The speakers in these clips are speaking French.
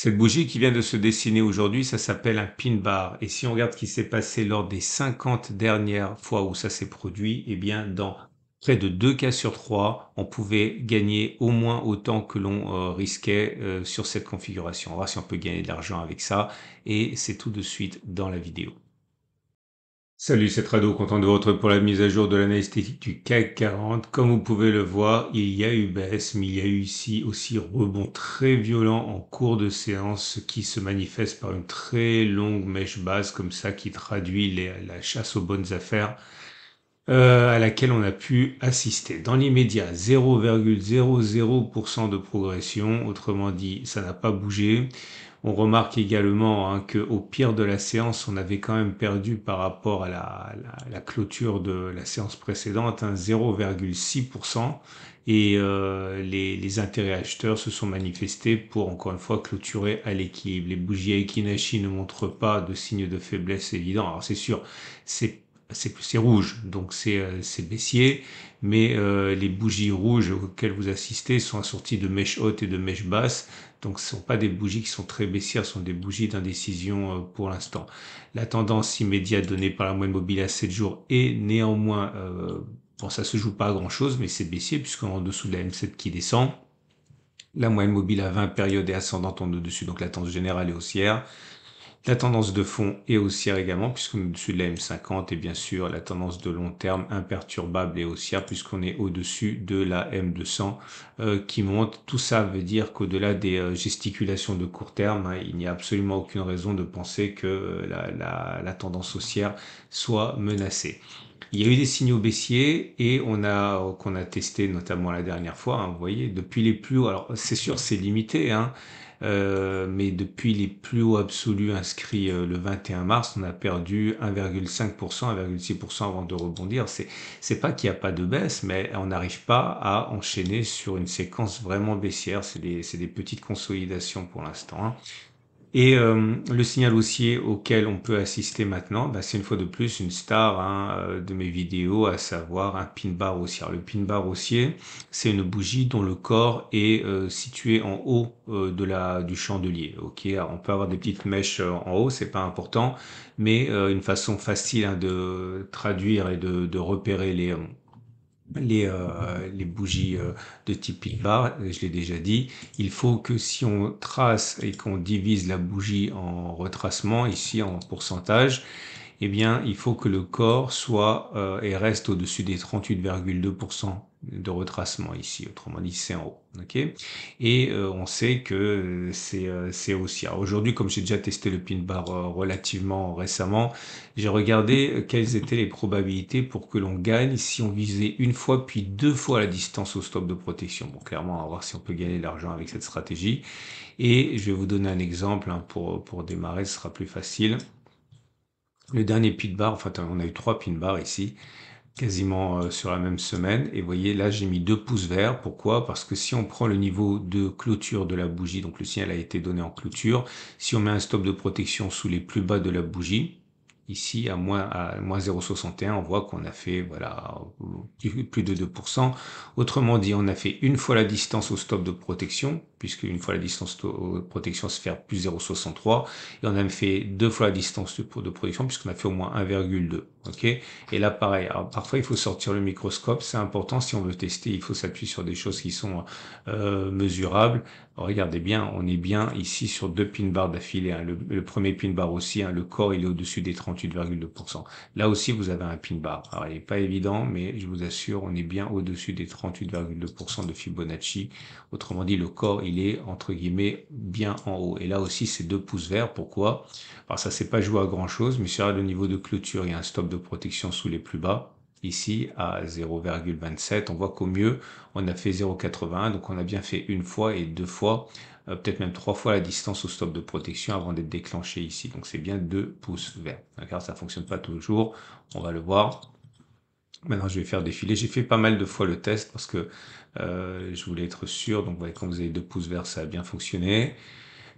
Cette bougie qui vient de se dessiner aujourd'hui, ça s'appelle un pin bar. Et si on regarde ce qui s'est passé lors des 50 dernières fois où ça s'est produit, eh bien, dans près de 2 cas sur 3, on pouvait gagner au moins autant que l'on risquait sur cette configuration. On va voir si on peut gagner de l'argent avec ça. Et c'est tout de suite dans la vidéo. Salut, c'est Rado, content de vous retrouver pour la mise à jour de l'analyse esthétique du CAC 40. Comme vous pouvez le voir, il y a eu baisse, mais il y a eu ici aussi rebond très violent en cours de séance, ce qui se manifeste par une très longue mèche basse comme ça qui traduit la chasse aux bonnes affaires à laquelle on a pu assister. Dans l'immédiat, 0,00% de progression, autrement dit, ça n'a pas bougé. On remarque également qu'au pire de la séance, on avait quand même perdu par rapport à la clôture de la séance précédente, 0,6%. Et les intérêts acheteurs se sont manifestés pour, encore une fois, clôturer à l'équilibre. Les bougies Aekinashi ne montrent pas de signe de faiblesse évident. Alors c'est sûr, c'est rouge, donc c'est baissier, mais les bougies rouges auxquelles vous assistez sont assorties de mèches hautes et de mèches basses. Donc, ce ne sont pas des bougies qui sont très baissières, ce sont des bougies d'indécision pour l'instant. La tendance immédiate donnée par la moyenne mobile à 7 jours est néanmoins, bon, ça se joue pas à grand chose, mais c'est baissier puisqu'on est en dessous de la M7 qui descend. La moyenne mobile à 20 périodes est ascendante en au-dessus, donc la tendance générale est haussière. La tendance de fond est haussière également, puisqu'on est au-dessus de la M50, et bien sûr, la tendance de long terme imperturbable et haussière, puisqu'on est au-dessus de la M200 qui monte. Tout ça veut dire qu'au-delà des gesticulations de court terme, il n'y a absolument aucune raison de penser que la tendance haussière soit menacée. Il y a eu des signaux baissiers et qu'on a testé notamment la dernière fois. Vous voyez, depuis les plus hauts, alors c'est sûr c'est limité, mais depuis les plus hauts absolus inscrits le 21 mars, on a perdu 1,5%, 1,6% avant de rebondir. C'est pas qu'il n'y a pas de baisse, mais on n'arrive pas à enchaîner sur une séquence vraiment baissière. C'est des petites consolidations pour l'instant. Et le signal haussier auquel on peut assister maintenant, c'est une fois de plus une star de mes vidéos, à savoir un pin bar haussier. Le pin bar haussier, c'est une bougie dont le corps est situé en haut du chandelier. Ok, alors on peut avoir des petites mèches en haut, c'est pas important, mais une façon facile de traduire et de repérer les bougies de type pin bar, je l'ai déjà dit, il faut que si on trace et qu'on divise la bougie en retracement, ici en pourcentage, eh bien, il faut que le corps soit et reste au-dessus des 38,2% de retracement ici. Autrement dit, c'est en haut. Ok. Et on sait que c'est haussier. Aujourd'hui, comme j'ai déjà testé le pin bar relativement récemment, j'ai regardé quelles étaient les probabilités pour que l'on gagne si on visait une fois puis deux fois la distance au stop de protection. Bon, clairement, on va voir si on peut gagner de l'argent avec cette stratégie. Et je vais vous donner un exemple pour démarrer, ce sera plus facile. Le dernier pin bar, enfin on a eu 3 pin bars ici, quasiment sur la même semaine. Et vous voyez, là j'ai mis 2 pouces verts. Pourquoi? Parce que si on prend le niveau de clôture de la bougie, donc le signal a été donné en clôture, si on met un stop de protection sous les plus bas de la bougie, ici à moins 0,61, on voit qu'on a fait voilà plus de 2%. Autrement dit, on a fait une fois la distance au stop de protection, puisque une fois la distance de protection se fait plus 0,63, et on a même fait deux fois la distance de protection, puisqu'on a fait au moins 1,2. Ok. Et là, pareil. Alors, parfois, il faut sortir le microscope. C'est important. Si on veut tester, il faut s'appuyer sur des choses qui sont mesurables. Regardez bien, on est bien ici sur 2 pin bars d'affilée. Le premier pin bar aussi, le corps, il est au-dessus des 38,2%. Là aussi, vous avez un pin bar. Alors, il n'est pas évident, mais je vous assure, on est bien au-dessus des 38,2% de Fibonacci. Autrement dit, le corps, il est, entre guillemets, bien en haut. Et là aussi, c'est 2 pouces verts. Pourquoi? Alors, ça, c'est pas joué à grand chose, mais sur le niveau de clôture, il y a un stop de protection sous les plus bas. Ici, à 0,27, on voit qu'au mieux, on a fait 0,81, donc on a bien fait une fois et deux fois, peut-être même trois fois la distance au stop de protection avant d'être déclenché ici. Donc c'est bien 2 pouces verts. D'accord, ça fonctionne pas toujours, on va le voir. Maintenant, je vais faire défiler. J'ai fait pas mal de fois le test parce que je voulais être sûr. Donc, quand vous avez 2 pouces verts, ça a bien fonctionné.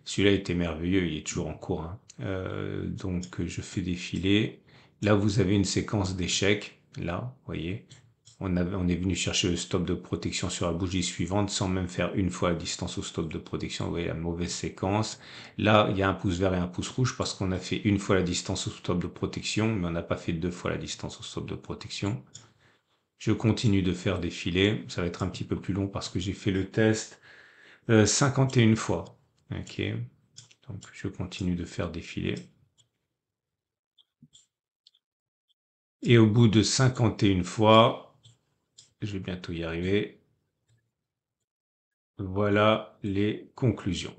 Celui-là était merveilleux, il est toujours en cours. Donc, je fais défiler. Là, vous avez une séquence d'échecs. Là, vous voyez. on est venu chercher le stop de protection sur la bougie suivante sans même faire une fois la distance au stop de protection. Vous voyez la mauvaise séquence. Là, il y a un pouce vert et un pouce rouge parce qu'on a fait une fois la distance au stop de protection, mais on n'a pas fait deux fois la distance au stop de protection. Je continue de faire défiler. Ça va être un petit peu plus long parce que j'ai fait le test 51 fois. Ok. Donc, je continue de faire défiler. Et au bout de 51 fois, je vais bientôt y arriver. Voilà les conclusions.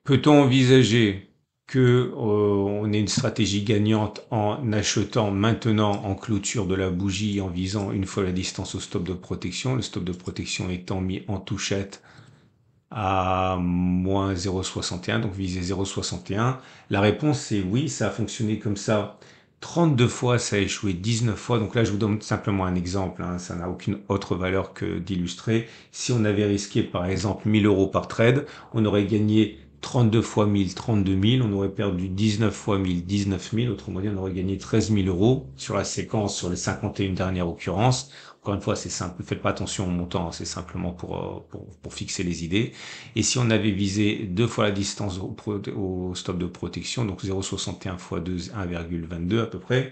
Peut-on envisager que on ait une stratégie gagnante en achetant maintenant en clôture de la bougie en visant une fois la distance au stop de protection, le stop de protection étant mis en touchette à moins 0,61, donc viser 0,61. La réponse c'est oui, ça a fonctionné comme ça 32 fois, ça a échoué 19 fois. Donc là, je vous donne simplement un exemple, hein, ça n'a aucune autre valeur que d'illustrer. Si on avait risqué par exemple 1000 euros par trade, on aurait gagné 32 fois 1000, 32 000, on aurait perdu 19 fois 1000, 19 000, autrement dit, on aurait gagné 13 000 euros sur la séquence, sur les 51 dernières occurrences. Encore une fois, c'est simple, ne faites pas attention au montant, hein, c'est simplement pour fixer les idées. Et si on avait visé deux fois la distance au stop de protection, donc 0,61 fois 2, 1,22 à peu près,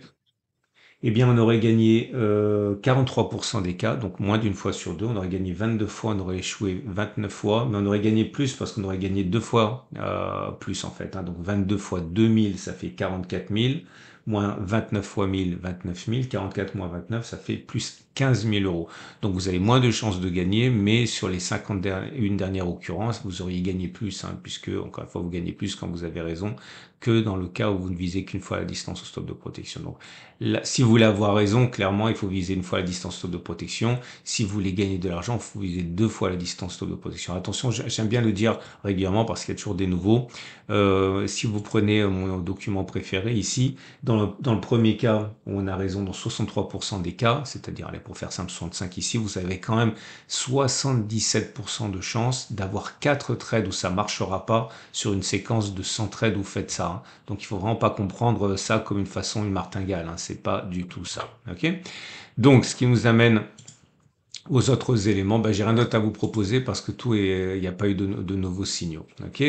eh bien on aurait gagné 43% des cas, donc moins d'une fois sur deux. On aurait gagné 22 fois, on aurait échoué 29 fois, mais on aurait gagné plus parce qu'on aurait gagné deux fois plus en fait. Hein. Donc 22 fois 2000, ça fait 44 000, moins 29 fois 1000, 29 000, 44 moins 29, ça fait plus 15 000 euros. Donc vous avez moins de chances de gagner, mais sur les 51 dernières occurrences, vous auriez gagné plus, hein, puisque encore une fois, vous gagnez plus quand vous avez raison que dans le cas où vous ne visez qu'une fois la distance au stop de protection. Donc là, si vous voulez avoir raison, clairement, il faut viser une fois la distance stop de protection. Si vous voulez gagner de l'argent, il faut viser deux fois la distance stop de protection. Attention, j'aime bien le dire régulièrement parce qu'il y a toujours des nouveaux. Si vous prenez mon document préféré ici, dans le premier cas, on a raison dans 63% des cas, c'est-à-dire, allez, pour faire simple, 65 ici, vous avez quand même 77% de chances d'avoir 4 trades où ça marchera pas sur une séquence de 100 trades où vous faites ça. Hein. Donc, il faut vraiment pas comprendre ça comme une façon, une martingale. Hein. C'est pas du tout ça. Ok. Donc, ce qui nous amène aux autres éléments, j'ai rien d'autre à vous proposer parce que il n'y a pas eu de nouveaux signaux. Ok.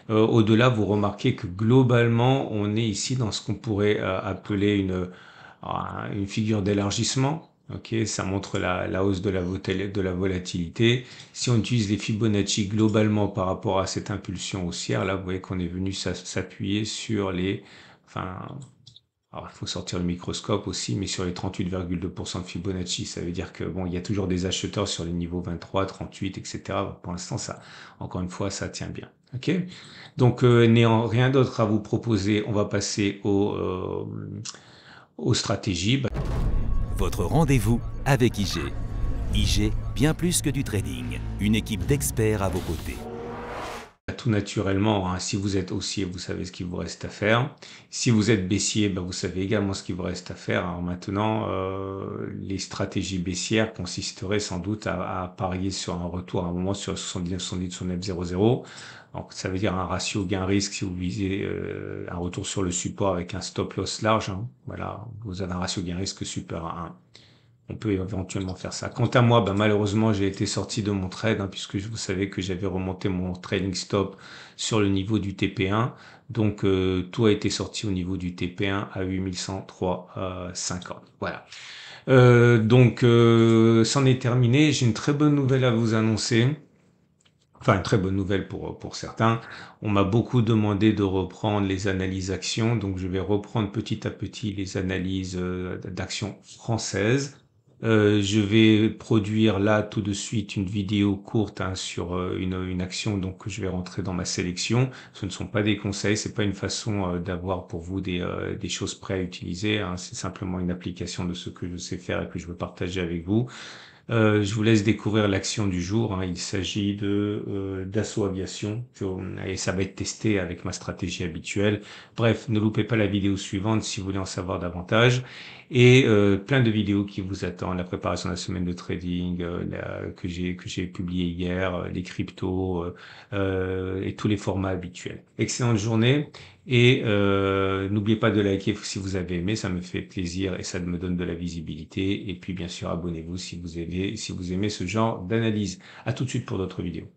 Au-delà, vous remarquez que globalement, on est ici dans ce qu'on pourrait appeler une figure d'élargissement. Ok, ça montre la hausse de la volatilité. Si on utilise les Fibonacci globalement par rapport à cette impulsion haussière, là, vous voyez qu'on est venu s'appuyer sur enfin, alors, il faut sortir le microscope aussi, mais sur les 38,2% de Fibonacci, ça veut dire que bon, il y a toujours des acheteurs sur les niveaux 23, 38, etc. Pour l'instant, ça, encore une fois, ça tient bien. Ok. Donc, n'ayant rien d'autre à vous proposer, on va passer aux stratégies. Votre rendez-vous avec IG. IG, bien plus que du trading. Une équipe d'experts à vos côtés. Tout naturellement, hein, si vous êtes haussier, vous savez ce qu'il vous reste à faire. Si vous êtes baissier, vous savez également ce qu'il vous reste à faire. Alors maintenant, les stratégies baissières consisteraient sans doute à parier sur un retour à un moment sur 79, 70, 79, 00. Donc ça veut dire un ratio gain-risque si vous visez un retour sur le support avec un stop loss large. Hein. Voilà, vous avez un ratio gain-risque supérieur à 1. On peut éventuellement faire ça. Quant à moi, malheureusement, j'ai été sorti de mon trade, hein, puisque vous savez que j'avais remonté mon trading stop sur le niveau du TP1. Donc, tout a été sorti au niveau du TP1 à 8103,50. Voilà. Donc, c'en est terminé. J'ai une très bonne nouvelle à vous annoncer. Enfin, une très bonne nouvelle pour certains. On m'a beaucoup demandé de reprendre les analyses actions, donc je vais reprendre petit à petit les analyses d'actions françaises. Je vais produire là tout de suite une vidéo courte hein, sur une action, donc je vais rentrer dans ma sélection. Ce ne sont pas des conseils, c'est pas une façon d'avoir pour vous des choses prêtes à utiliser. Hein. C'est simplement une application de ce que je sais faire et que je veux partager avec vous. Je vous laisse découvrir l'action du jour. Hein. Il s'agit d'Assaut Aviation et ça va être testé avec ma stratégie habituelle. Bref, ne loupez pas la vidéo suivante si vous voulez en savoir davantage. et plein de vidéos qui vous attendent, la préparation de la semaine de trading que j'ai publié hier, les cryptos et tous les formats habituels. Excellente journée et n'oubliez pas de liker si vous avez aimé, ça me fait plaisir et ça me donne de la visibilité. Et puis bien sûr, abonnez-vous si vous aimez ce genre d'analyse. À tout de suite pour d'autres vidéos.